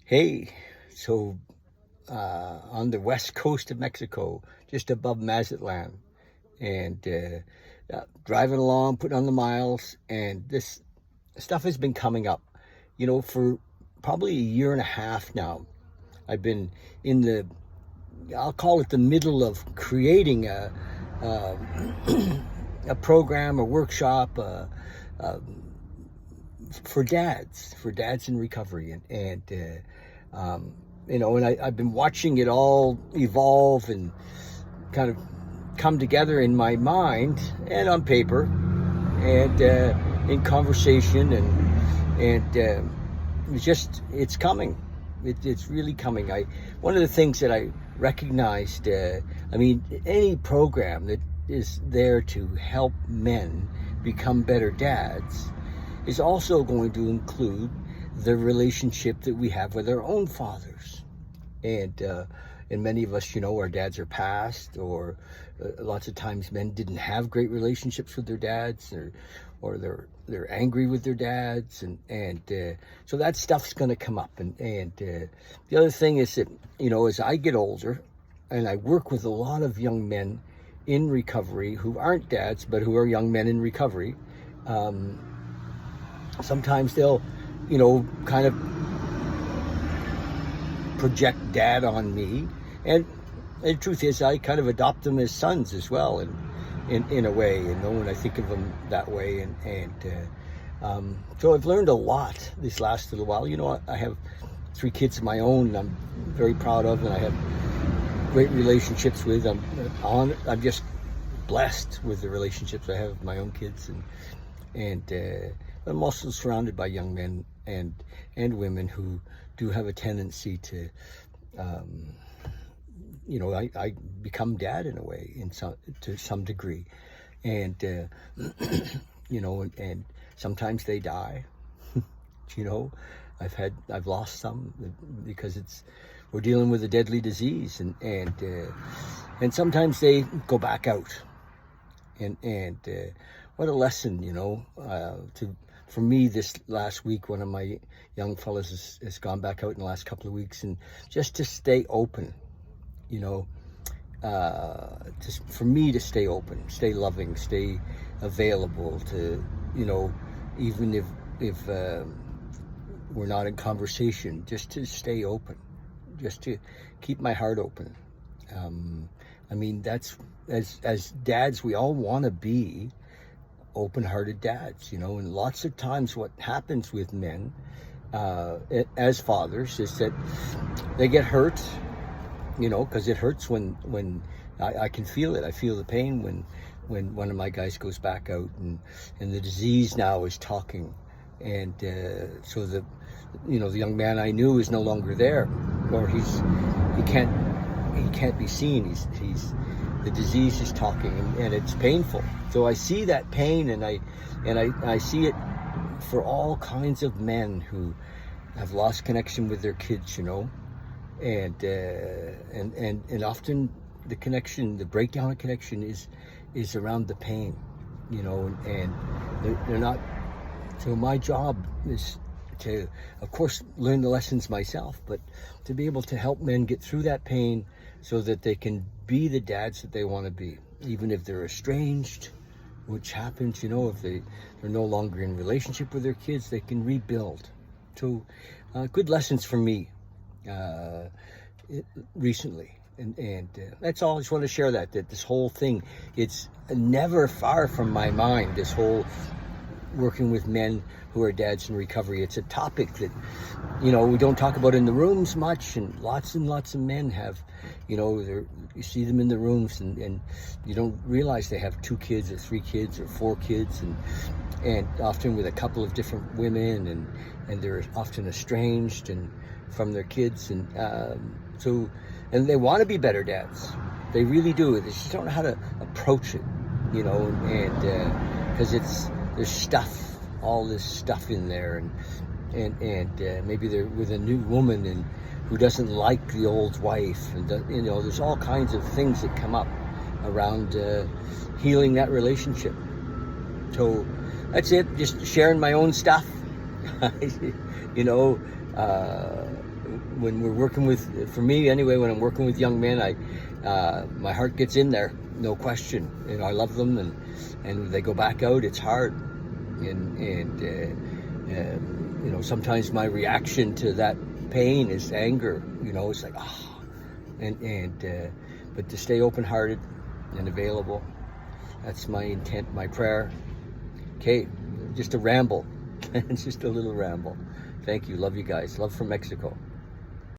Hey, so on the west coast of Mexico, just above Mazatlan, and driving along, putting on the miles, and this stuff has been coming up, for probably a year and a half now. I've been in I'll call it the middle of creating a, a program, a workshop, for dads in recovery, I've been watching it all evolve and kind of come together in my mind and on paper and in conversation, and it's coming. It's really coming. One of the things that I recognized, any program that is there to help men become better dads is also going to include the relationship that we have with our own fathers. And many of us, our dads are passed, or lots of times men didn't have great relationships with their dads, or they're angry with their dads, and so that stuff's going to come up. And the other thing is that, as I get older, and I work with a lot of young men in recovery who aren't dads, but who are young men in recovery, sometimes they'll, kind of project dad on me, and the truth is I kind of adopt them as sons as well, and in a way, when I think of them that way, so I've learned a lot this last little while. I have 3 kids of my own, and I'm very proud of, and I have great relationships with. I'm just blessed with the relationships I have with my own kids, and I'm also surrounded by young men and women who do have a tendency to, I become dad in a way, to some degree, and and sometimes they die. I've lost some because we're dealing with a deadly disease, and sometimes they go back out, and what a lesson, for me this last week. One of my young fellas has gone back out in the last couple of weeks, and just to stay open, just for me to stay open, stay loving, stay available to, even if we're not in conversation, just to stay open, just to keep my heart open. That's, as dads, we all want to be open-hearted dads, and lots of times what happens with men as fathers is that they get hurt, because it hurts when I can feel it. I feel the pain when one of my guys goes back out, and the disease now is talking, and so the young man I knew is no longer there, or he can't be seen. The disease is talking, and it's painful. So I see that pain, and I see it for all kinds of men who have lost connection with their kids, and often the breakdown of connection is around the pain, and they're not. So my job is to, of course, learn the lessons myself, but to be able to help men get through that pain so that they can be the dads that they want to be, even if they're estranged, which happens, if they're no longer in relationship with their kids, they can rebuild. So good lessons for me recently. And that's all. I just want to share that this whole thing, it's never far from my mind, this whole working with men who are dads in recovery. It's a topic that, we don't talk about in the rooms much, and lots of men have, you see them in the rooms, and you don't realize they have 2 kids or 3 kids or 4 kids, and often with a couple of different women, and they're often estranged and from their kids, and they want to be better dads. They really do. They just don't know how to approach it, and because there's all this stuff in there, and maybe they're with a new woman and who doesn't like the old wife, and there's all kinds of things that come up around healing that relationship. So that's it. Just sharing my own stuff. when we're working with, for me anyway, when I'm working with young men, my heart gets in there, no question. You know, I love them, and when they go back out, it's hard, and you know, sometimes my reaction to that pain is anger. You know, it's like, oh, but to stay open-hearted and available, that's my intent, my prayer. Okay, just a ramble. It's just a little ramble. Thank you. Love you guys. Love from Mexico.